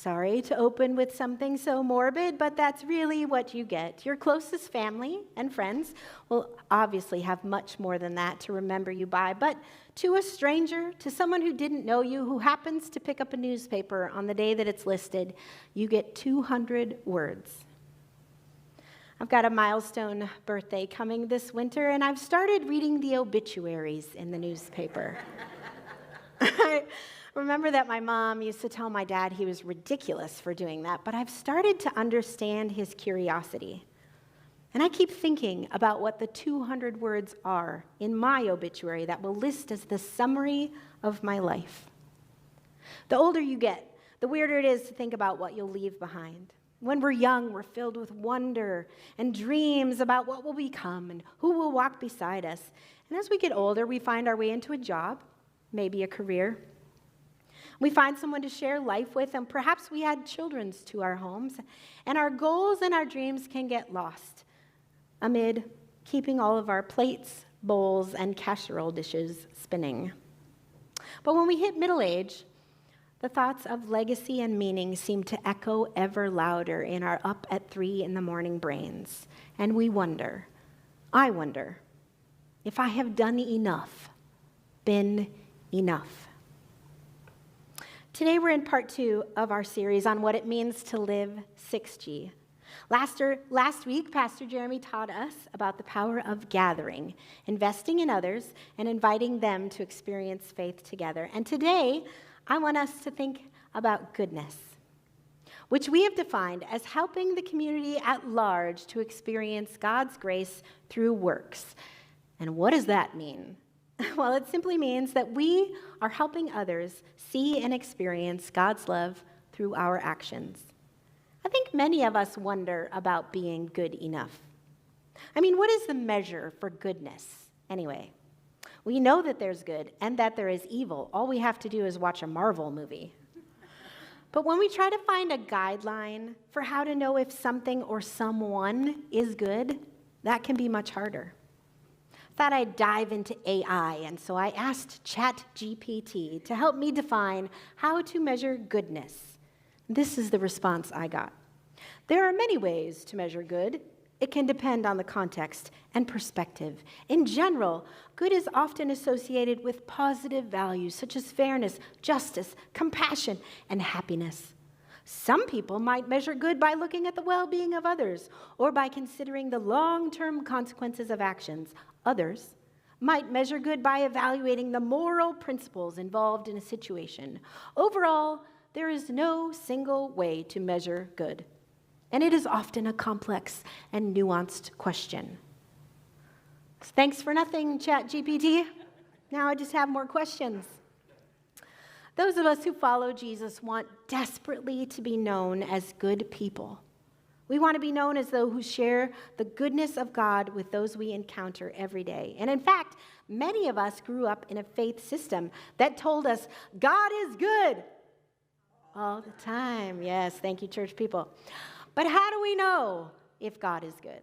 Sorry to open with something so morbid, but that's really what you get. Your closest family and friends will obviously have much more than that to remember you by, but to a stranger, to someone who didn't know you, who happens to pick up a newspaper on the day that it's listed, you get 200 words. I've got a milestone birthday coming this winter, and I've started reading the obituaries in the newspaper. I remember that my mom used to tell my dad he was ridiculous for doing that, but I've started to understand his curiosity. And I keep thinking about what the 200 words are in my obituary that will list as the summary of my life. The older you get, the weirder it is to think about what you'll leave behind. When we're young, we're filled with wonder and dreams about what will become and who will walk beside us. And as we get older, we find our way into a job, maybe a career. We find someone to share life with, and perhaps we add children to our homes. And our goals and our dreams can get lost amid keeping all of our plates, bowls, and casserole dishes spinning. But when we hit middle age, the thoughts of legacy and meaning seem to echo ever louder in our up at 3 a.m. brains. And we wonder, I wonder, if I have done enough, been enough. Today we're in part 2 of our series on what it means to live 6G. Last week, Pastor Jeremy taught us about the power of gathering, investing in others, and inviting them to experience faith together. And today, I want us to think about goodness, which we have defined as helping the community at large to experience God's grace through works. And what does that mean? Well, it simply means that we are helping others see and experience God's love through our actions. I think many of us wonder about being good enough. I mean, what is the measure for goodness anyway? We know that there's good and that there is evil. All we have to do is watch a Marvel movie. But when we try to find a guideline for how to know if something or someone is good, that can be much harder. Thought I'd dive into AI, and so I asked ChatGPT to help me define how to measure goodness. This is the response I got. There are many ways to measure good. It can depend on the context and perspective. In general, good is often associated with positive values such as fairness, justice, compassion, and happiness. Some people might measure good by looking at the well-being of others or by considering the long-term consequences of actions. Others might measure good by evaluating the moral principles involved in a situation. Overall, there is no single way to measure good, and it is often a complex and nuanced question. Thanks for nothing, ChatGPT. Now I just have more questions. Those of us who follow Jesus want desperately to be known as good people. We want to be known as those who share the goodness of God with those we encounter every day. And in fact, many of us grew up in a faith system that told us God is good all the time. Yes, thank you, church people. But how do we know if God is good?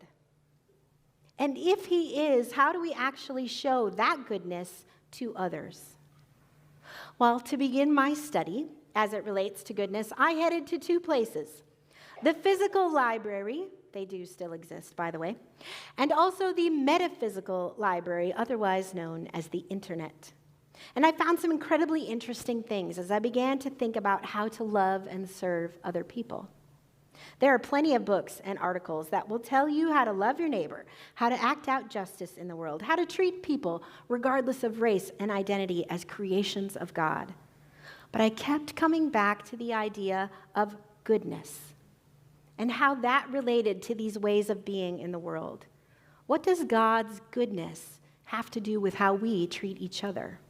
And if he is, how do we actually show that goodness to others? Well, to begin my study, as it relates to goodness, I headed to 2 places. The physical library, they do still exist, by the way, and also the metaphysical library, otherwise known as the internet. And I found some incredibly interesting things as I began to think about how to love and serve other people. There are plenty of books and articles that will tell you how to love your neighbor, how to act out justice in the world, how to treat people regardless of race and identity as creations of God. But I kept coming back to the idea of goodness and how that related to these ways of being in the world. What does God's goodness have to do with how we treat each other?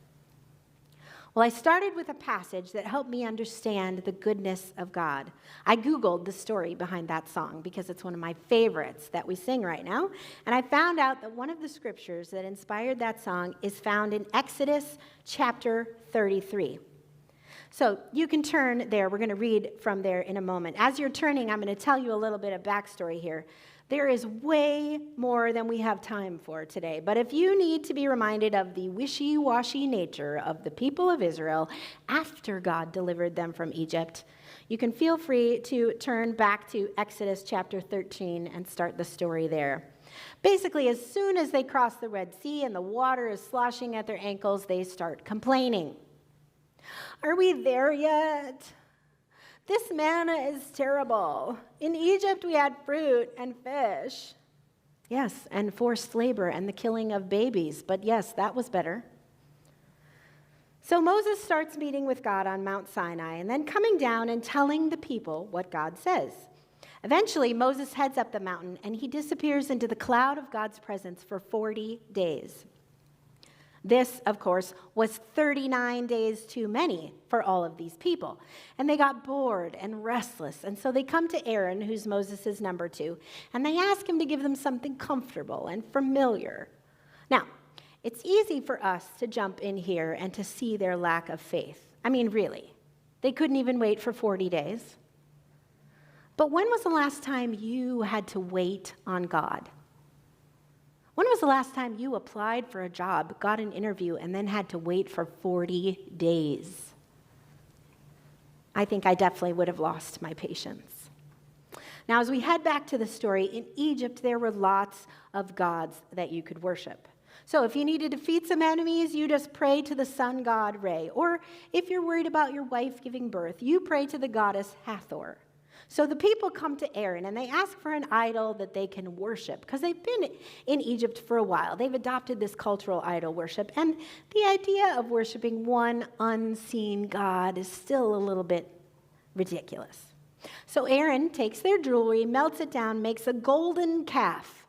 Well, I started with a passage that helped me understand the goodness of God. I Googled the story behind that song because it's one of my favorites that we sing right now. And I found out that one of the scriptures that inspired that song is found in Exodus chapter 33. So you can turn there. We're going to read from there in a moment. As you're turning, I'm going to tell you a little bit of backstory here. There is way more than we have time for today. But if you need to be reminded of the wishy-washy nature of the people of Israel after God delivered them from Egypt, You can feel free to turn back to Exodus chapter 13 and start the story there. Basically, as soon as they cross the Red Sea and the water is sloshing at their ankles, they start complaining. Are we there yet? This manna is terrible. In Egypt, we had fruit and fish. Yes, and forced labor and the killing of babies. But yes, that was better. So Moses starts meeting with God on Mount Sinai and then coming down and telling the people what God says. Eventually, Moses heads up the mountain and he disappears into the cloud of God's presence for 40 days. This, of course, was 39 days too many for all of these people. And they got bored and restless. And so they come to Aaron, who's Moses' number 2, and they ask him to give them something comfortable and familiar. Now, it's easy for us to jump in here and to see their lack of faith. I mean, really. They couldn't even wait for 40 days. But when was the last time you had to wait on God? When was the last time you applied for a job, got an interview, and then had to wait for 40 days? I think I definitely would have lost my patience. Now, as we head back to the story, in Egypt, there were lots of gods that you could worship. So if you need to defeat some enemies, you just pray to the sun god Re. Or if you're worried about your wife giving birth, you pray to the goddess Hathor. So the people come to Aaron and they ask for an idol that they can worship because they've been in Egypt for a while. They've adopted this cultural idol worship. And the idea of worshiping one unseen God is still a little bit ridiculous. So Aaron takes their jewelry, melts it down, makes a golden calf.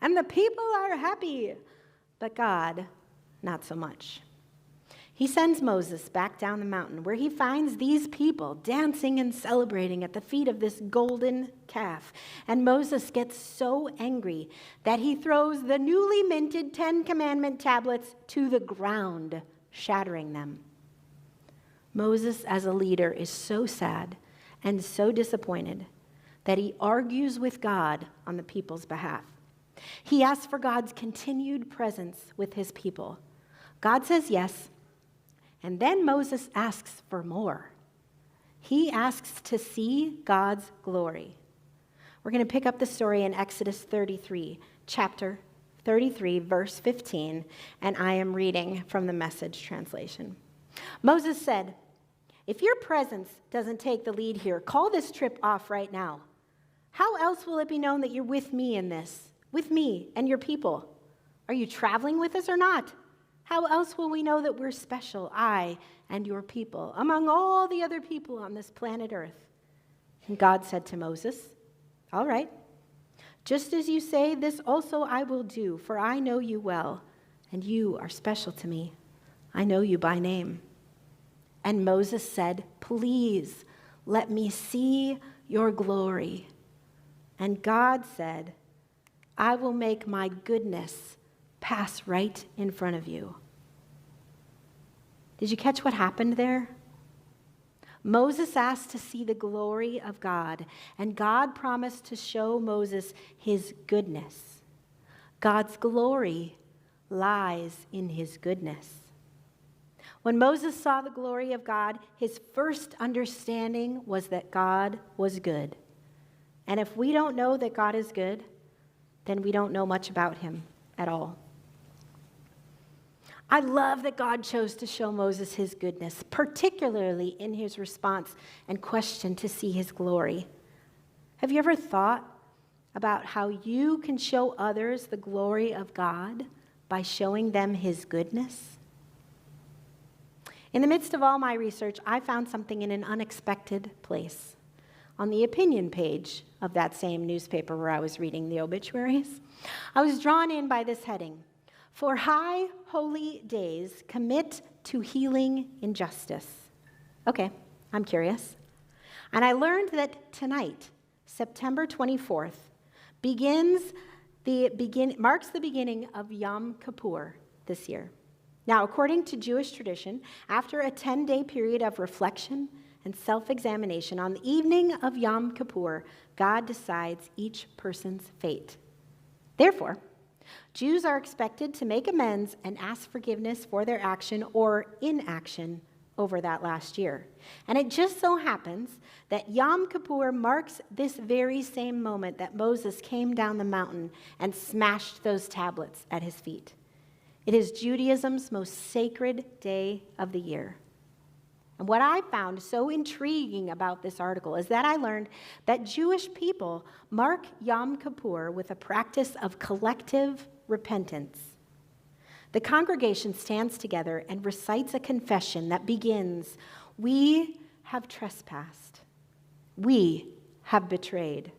And the people are happy. But God, not so much. He sends Moses back down the mountain where he finds these people dancing and celebrating at the feet of this golden calf. And Moses gets so angry that he throws the newly minted 10 Commandment tablets to the ground, shattering them. Moses, as a leader, is so sad and so disappointed that he argues with God on the people's behalf. He asks for God's continued presence with his people. God says yes. And then Moses asks for more. He asks to see God's glory. We're going to pick up the story in Exodus 33, chapter 33, verse 15, and I am reading from the Message translation. Moses said, "If your presence doesn't take the lead here, call this trip off right now. How else will it be known that you're with me in this, with me and your people? Are you traveling with us or not? How else will we know that we're special, I and your people, among all the other people on this planet Earth?" And God said to Moses, "All right, just as you say, this also I will do, for I know you well, and you are special to me. I know you by name." And Moses said, "Please, let me see your glory." And God said, "I will make my goodness pass right in front of you." Did you catch what happened there? Moses asked to see the glory of God, and God promised to show Moses his goodness. God's glory lies in his goodness. When Moses saw the glory of God, his first understanding was that God was good. And if we don't know that God is good, then we don't know much about him at all. I love that God chose to show Moses his goodness, particularly in his response and question to see his glory. Have you ever thought about how you can show others the glory of God by showing them his goodness? In the midst of all my research, I found something in an unexpected place. On the opinion page of that same newspaper where I was reading the obituaries, I was drawn in by this heading: "For high holy days, commit to healing injustice." Okay, I'm curious. And I learned that tonight, September 24th, marks the beginning of Yom Kippur this year. Now, according to Jewish tradition, after a 10-day period of reflection and self-examination, on the evening of Yom Kippur, God decides each person's fate. Therefore, Jews are expected to make amends and ask forgiveness for their action or inaction over that last year. And it just so happens that Yom Kippur marks this very same moment that Moses came down the mountain and smashed those tablets at his feet. It is Judaism's most sacred day of the year. And what I found so intriguing about this article is that I learned that Jewish people mark Yom Kippur with a practice of collective repentance. The congregation stands together and recites a confession that begins, "We have trespassed. We have betrayed.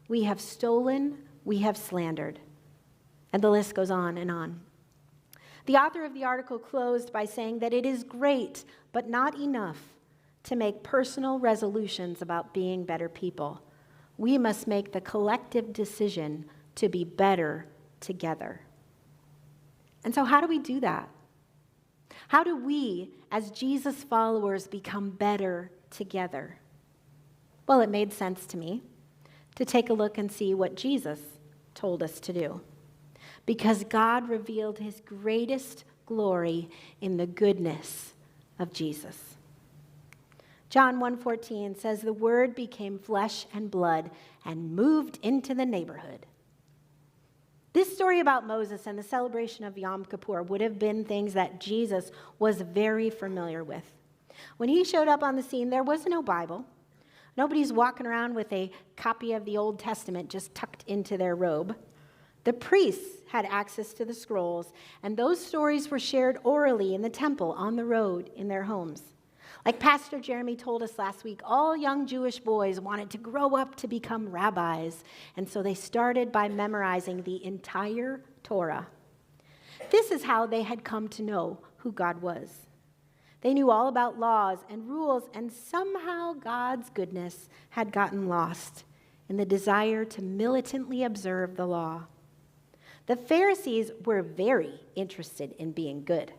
We have stolen. We have slandered." And the list goes on and on. The author of the article closed by saying that it is great, but not enough, to make personal resolutions about being better people. We must make the collective decision to be better together. And so how do we do that? How do we, as Jesus followers, become better together? Well, it made sense to me to take a look and see what Jesus told us to do. Because God revealed his greatest glory in the goodness of Jesus. John 1:14 says, "The Word became flesh and blood and moved into the neighborhood." This story about Moses and the celebration of Yom Kippur would have been things that Jesus was very familiar with. When he showed up on the scene, there was no Bible. Nobody's walking around with a copy of the Old Testament just tucked into their robe. The priests had access to the scrolls, and those stories were shared orally in the temple, on the road, in their homes. Like Pastor Jeremy told us last week, all young Jewish boys wanted to grow up to become rabbis, and so they started by memorizing the entire Torah. This is how they had come to know who God was. They knew all about laws and rules, and somehow God's goodness had gotten lost in the desire to militantly observe the law. The Pharisees were very interested in being good.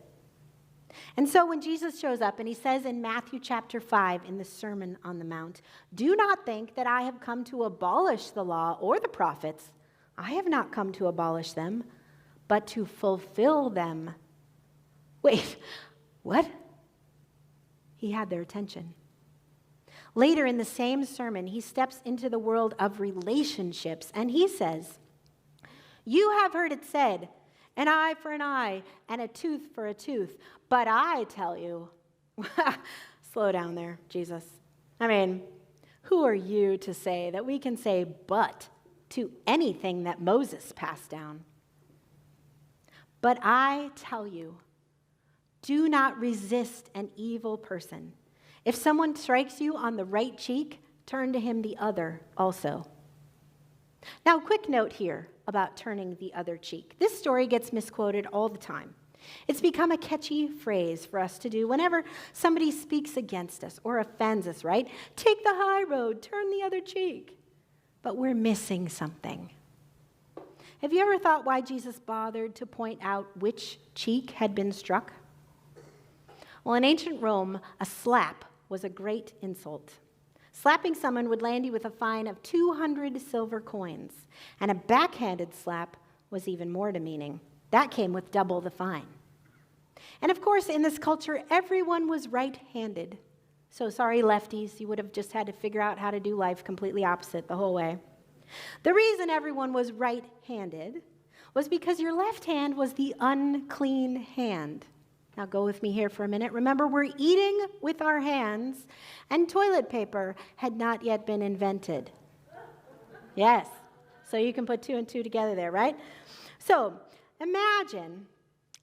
And so when Jesus shows up and he says in Matthew chapter 5 in the Sermon on the Mount, "Do not think that I have come to abolish the law or the prophets. I have not come to abolish them, but to fulfill them." Wait, what? He had their attention. Later in the same sermon, he steps into the world of relationships and he says, "You have heard it said, an eye for an eye and a tooth for a tooth. But I tell you," slow down there, Jesus. I mean, who are you to say that we can say "but" to anything that Moses passed down? "But I tell you, do not resist an evil person. If someone strikes you on the right cheek, turn to him the other also." Now, quick note here about turning the other cheek. This story gets misquoted all the time. It's become a catchy phrase for us to do whenever somebody speaks against us or offends us, right? Take the high road, turn the other cheek. But we're missing something. Have you ever thought why Jesus bothered to point out which cheek had been struck? Well, in ancient Rome, a slap was a great insult. Slapping someone would land you with a fine of 200 silver coins, and a backhanded slap was even more demeaning. That came with double the fine. And of course, in this culture, everyone was right-handed. So sorry, lefties, you would have just had to figure out how to do life completely opposite the whole way. The reason everyone was right-handed was because your left hand was the unclean hand. Now go with me here for a minute. Remember, we're eating with our hands, and toilet paper had not yet been invented. Yes, so you can put two and two together there, right? So imagine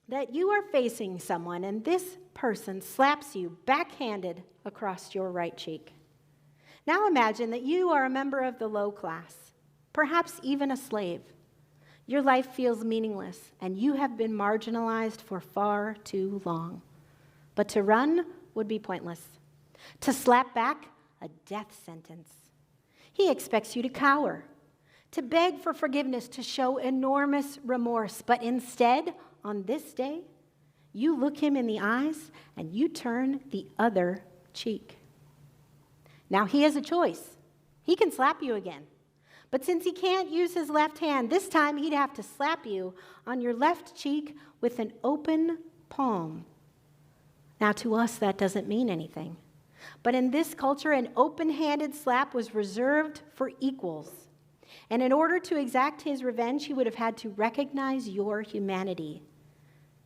that you are facing someone, and this person slaps you backhanded across your right cheek. Now imagine that you are a member of the low class, perhaps even a slave. Your life feels meaningless, and you have been marginalized for far too long. But to run would be pointless. To slap back, a death sentence. He expects you to cower, to beg for forgiveness, to show enormous remorse. But instead, on this day, you look him in the eyes and you turn the other cheek. Now he has a choice. He can slap you again. But since he can't use his left hand, this time he'd have to slap you on your left cheek with an open palm. Now, to us, that doesn't mean anything. But in this culture, an open-handed slap was reserved for equals. And in order to exact his revenge, he would have had to recognize your humanity.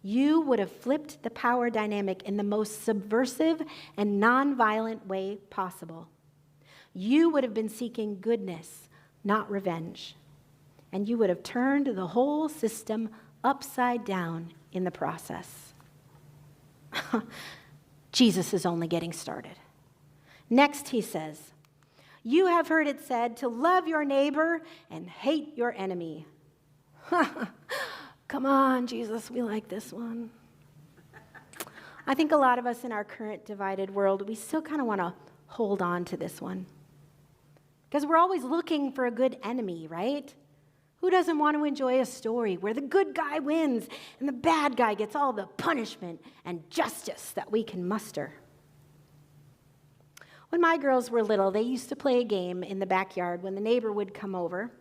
You would have flipped the power dynamic in the most subversive and nonviolent way possible. You would have been seeking goodness, not revenge. And you would have turned the whole system upside down in the process. Jesus is only getting started. Next, he says, you have heard it said to love your neighbor and hate your enemy. Come on, Jesus, we like this one. I think a lot of us in our current divided world, we still kind of want to hold on to this one. Because we're always looking for a good enemy, right? Who doesn't want to enjoy a story where the good guy wins and the bad guy gets all the punishment and justice that we can muster? When my girls were little, they used to play a game in the backyard when the neighbor would come over.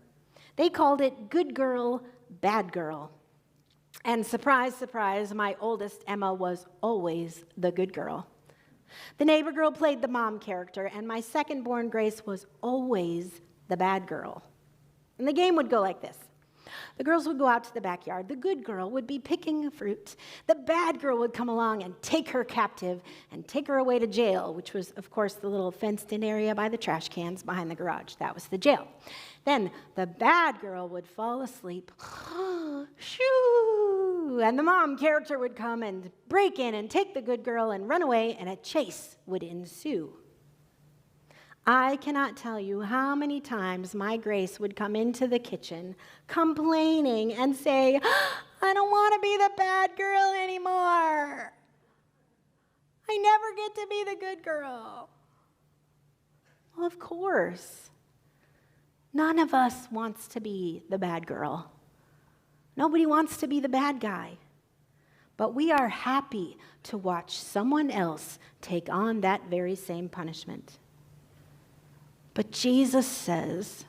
They called it Good Girl, Bad Girl. And surprise, surprise, my oldest, Emma, was always the good girl. The neighbor girl played the mom character, and my second-born, Grace, was always the bad girl. And the game would go like this. The girls would go out to the backyard. The good girl would be picking fruit. The bad girl would come along and take her captive and take her away to jail, which was, of course, the little fenced-in area by the trash cans behind the garage. That was the jail. Then the bad girl would fall asleep. Shoo! And the mom character would come and break in and take the good girl and run away, and a chase would ensue. I cannot tell you how many times my Grace would come into the kitchen complaining and say, I don't want to be the bad girl anymore. I never get to be the good girl. Well, of course. None of us wants to be the bad girl. Nobody wants to be the bad guy. But we are happy to watch someone else take on that very same punishment. But Jesus says,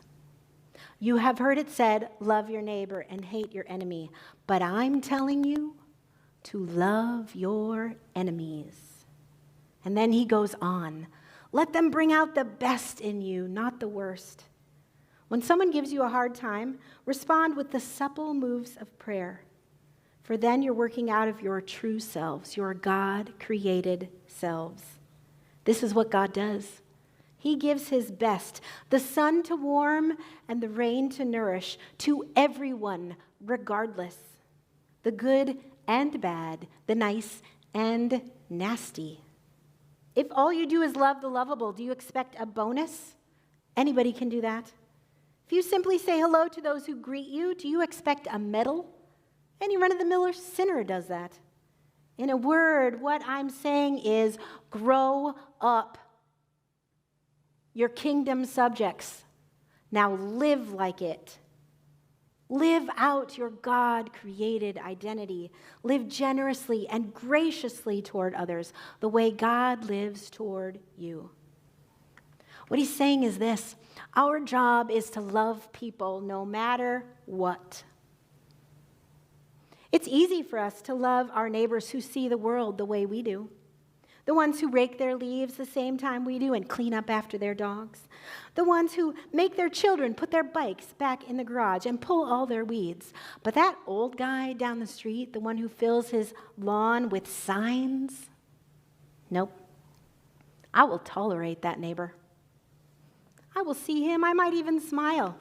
you have heard it said, love your neighbor and hate your enemy. But I'm telling you to love your enemies. And then he goes on, let them bring out the best in you, not the worst. When someone gives you a hard time, respond with the supple moves of prayer. For then you're working out of your true selves, your God-created selves. This is what God does. He gives his best, the sun to warm and the rain to nourish, to everyone, regardless. The good and bad, the nice and nasty. If all you do is love the lovable, do you expect a bonus? Anybody can do that. If you simply say hello to those who greet you, do you expect a medal? Any run-of-the-mill sinner does that. In a word, what I'm saying is grow up. Your kingdom subjects. Now live like it. Live out your God-created identity. Live generously and graciously toward others, the way God lives toward you. What he's saying is this: our job is to love people no matter what. It's easy for us to love our neighbors who see the world the way we do. The ones who rake their leaves the same time we do and clean up after their dogs. The ones who make their children put their bikes back in the garage and pull all their weeds. But that old guy down the street, the one who fills his lawn with signs, nope. I will tolerate that neighbor. I will see him, I might even smile.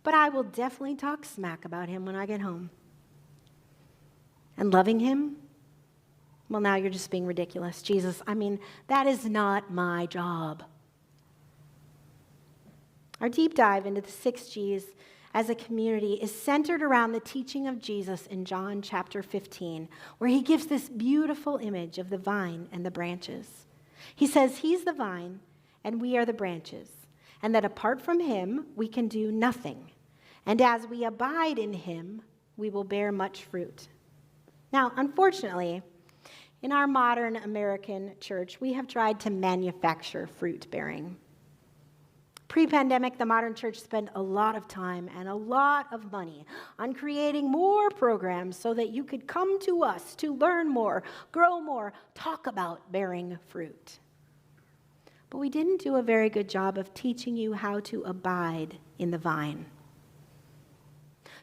But I will definitely talk smack about him when I get home. And loving him? Well, now you're just being ridiculous. Jesus, that is not my job. Our deep dive into the 6 G's as a community is centered around the teaching of Jesus in John chapter 15, where he gives this beautiful image of the vine and the branches. He says he's the vine and we are the branches, and that apart from him, we can do nothing. And as we abide in him, we will bear much fruit. Now, unfortunately, in our modern American church, we have tried to manufacture fruit bearing. Pre-pandemic, the modern church spent a lot of time and a lot of money on creating more programs so that you could come to us to learn more, grow more, talk about bearing fruit. But we didn't do a very good job of teaching you how to abide in the vine.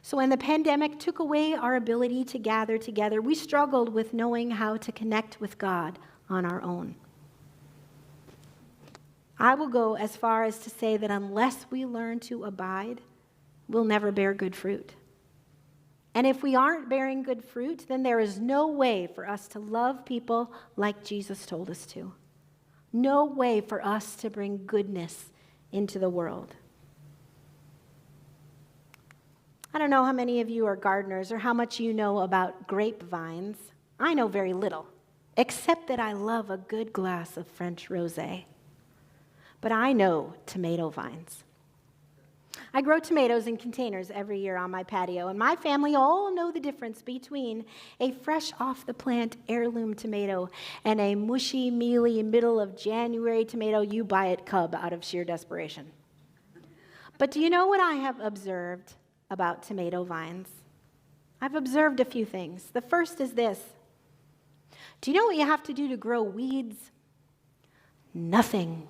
So when the pandemic took away our ability to gather together, we struggled with knowing how to connect with God on our own. I will go as far as to say that unless we learn to abide, we'll never bear good fruit. And if we aren't bearing good fruit, then there is no way for us to love people like Jesus told us to. No way for us to bring goodness into the world. I don't know how many of you are gardeners or how much you know about grapevines. I know very little, except that I love a good glass of French rosé. But I know tomato vines. I grow tomatoes in containers every year on my patio, and my family all know the difference between a fresh off the plant heirloom tomato and a mushy, mealy, middle of January tomato you buy at Cub out of sheer desperation. But do you know what I have observed about tomato vines? I've observed a few things. The first is this. Do you know what you have to do to grow weeds? Nothing.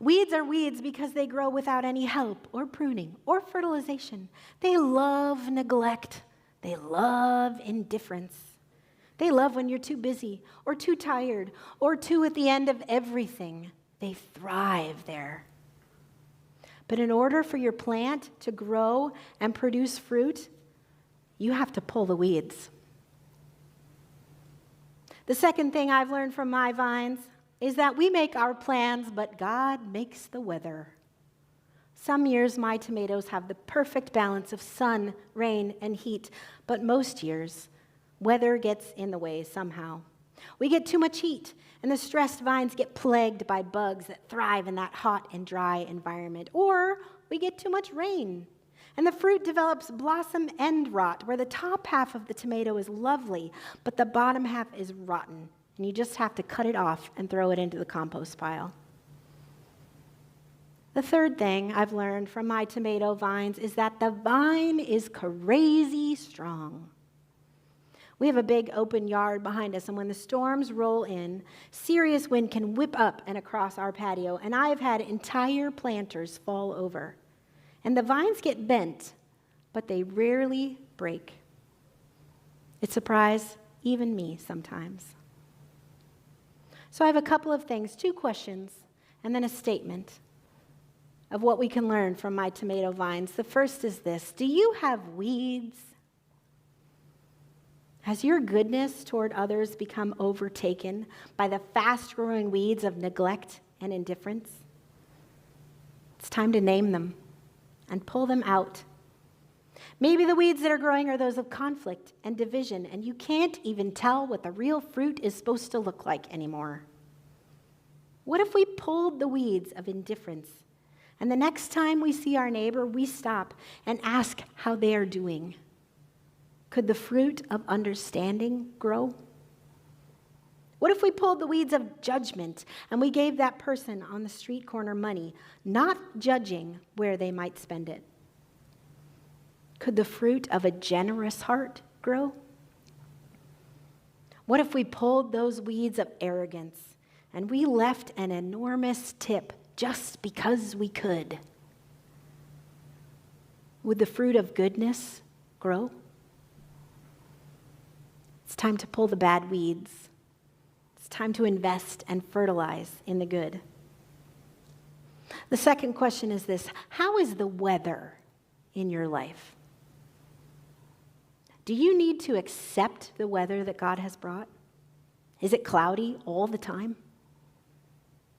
Weeds are weeds because they grow without any help or pruning or fertilization. They love neglect. They love indifference. They love when you're too busy or too tired or too at the end of everything. They thrive there. But in order for your plant to grow and produce fruit, you have to pull the weeds. The second thing I've learned from my vines is that we make our plans, but God makes the weather. Some years my tomatoes have the perfect balance of sun, rain, and heat, but most years, weather gets in the way somehow. We get too much heat, and the stressed vines get plagued by bugs that thrive in that hot and dry environment. Or we get too much rain, and the fruit develops blossom end rot, where the top half of the tomato is lovely, but the bottom half is rotten, and you just have to cut it off and throw it into the compost pile. The third thing I've learned from my tomato vines is that the vine is crazy strong. We have a big open yard behind us, and when the storms roll in, serious wind can whip up and across our patio, and I have had entire planters fall over. And the vines get bent, but they rarely break. It surprises even me sometimes. So I have a couple of things, 2 questions, and then a statement of what we can learn from my tomato vines. The first is this: do you have weeds? Has your goodness toward others become overtaken by the fast-growing weeds of neglect and indifference? It's time to name them and pull them out. Maybe the weeds that are growing are those of conflict and division, and you can't even tell what the real fruit is supposed to look like anymore. What if we pulled the weeds of indifference, and the next time we see our neighbor, we stop and ask how they are doing? Could the fruit of understanding grow? What if we pulled the weeds of judgment and we gave that person on the street corner money, not judging where they might spend it? Could the fruit of a generous heart grow? What if we pulled those weeds of arrogance and we left an enormous tip just because we could? Would the fruit of goodness grow? It's time to pull the bad weeds. It's time to invest and fertilize in the good. The second question is this: how is the weather in your life? Do you need to accept the weather that God has brought? Is it cloudy all the time?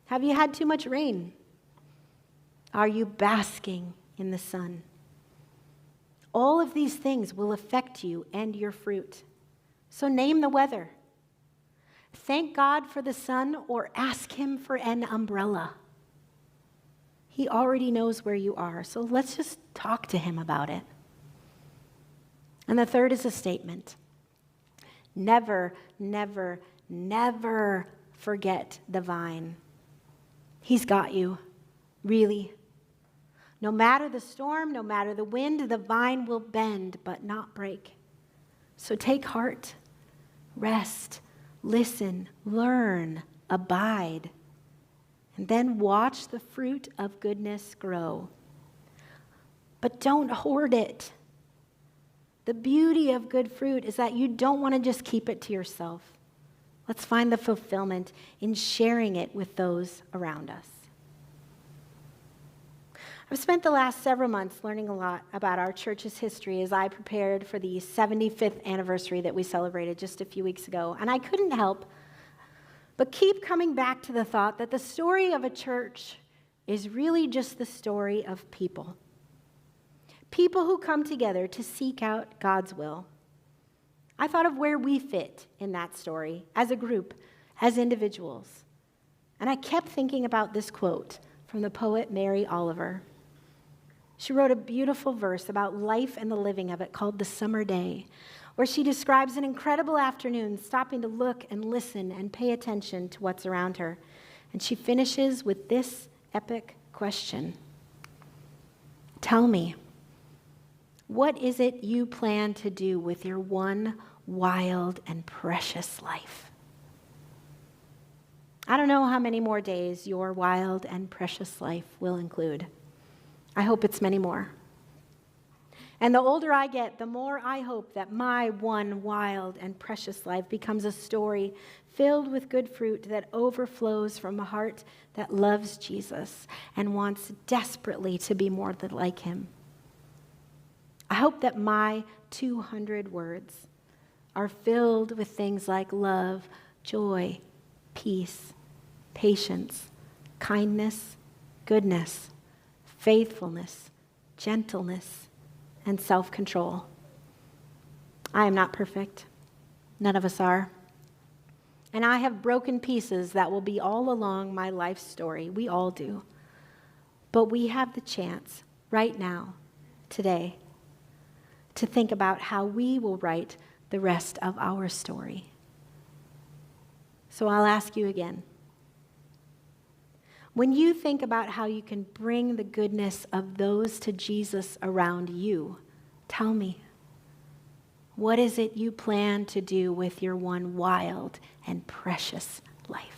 Have you had too much rain? Are you basking in the sun? All of these things will affect you and your fruit. So name the weather. Thank God for the sun or ask Him for an umbrella. He already knows where you are, so let's just talk to Him about it. And the third is a statement. Never, never, never forget the vine. He's got you, really. No matter the storm, no matter the wind, the vine will bend but not break. So take heart, rest, listen, learn, abide, and then watch the fruit of goodness grow. But don't hoard it. The beauty of good fruit is that you don't want to just keep it to yourself. Let's find the fulfillment in sharing it with those around us. I've spent the last several months learning a lot about our church's history as I prepared for the 75th anniversary that we celebrated just a few weeks ago. And I couldn't help but keep coming back to the thought that the story of a church is really just the story of people. People who come together to seek out God's will. I thought of where we fit in that story as a group, as individuals. And I kept thinking about this quote from the poet Mary Oliver. She wrote a beautiful verse about life and the living of it called The Summer Day, where she describes an incredible afternoon stopping to look and listen and pay attention to what's around her. And she finishes with this epic question. Tell me, what is it you plan to do with your one wild and precious life? I don't know how many more days your wild and precious life will include. I hope it's many more. And the older I get, the more I hope that my one wild and precious life becomes a story filled with good fruit that overflows from a heart that loves Jesus and wants desperately to be more like him. I hope that my 200 words are filled with things like love, joy, peace, patience, kindness, goodness, faithfulness, gentleness, and self-control. I am not perfect. None of us are. And I have broken pieces that will be all along my life story. We all do. But we have the chance right now, today, to think about how we will write the rest of our story. So I'll ask you again. When you think about how you can bring the goodness of those to Jesus around you, tell me, what is it you plan to do with your one wild and precious life?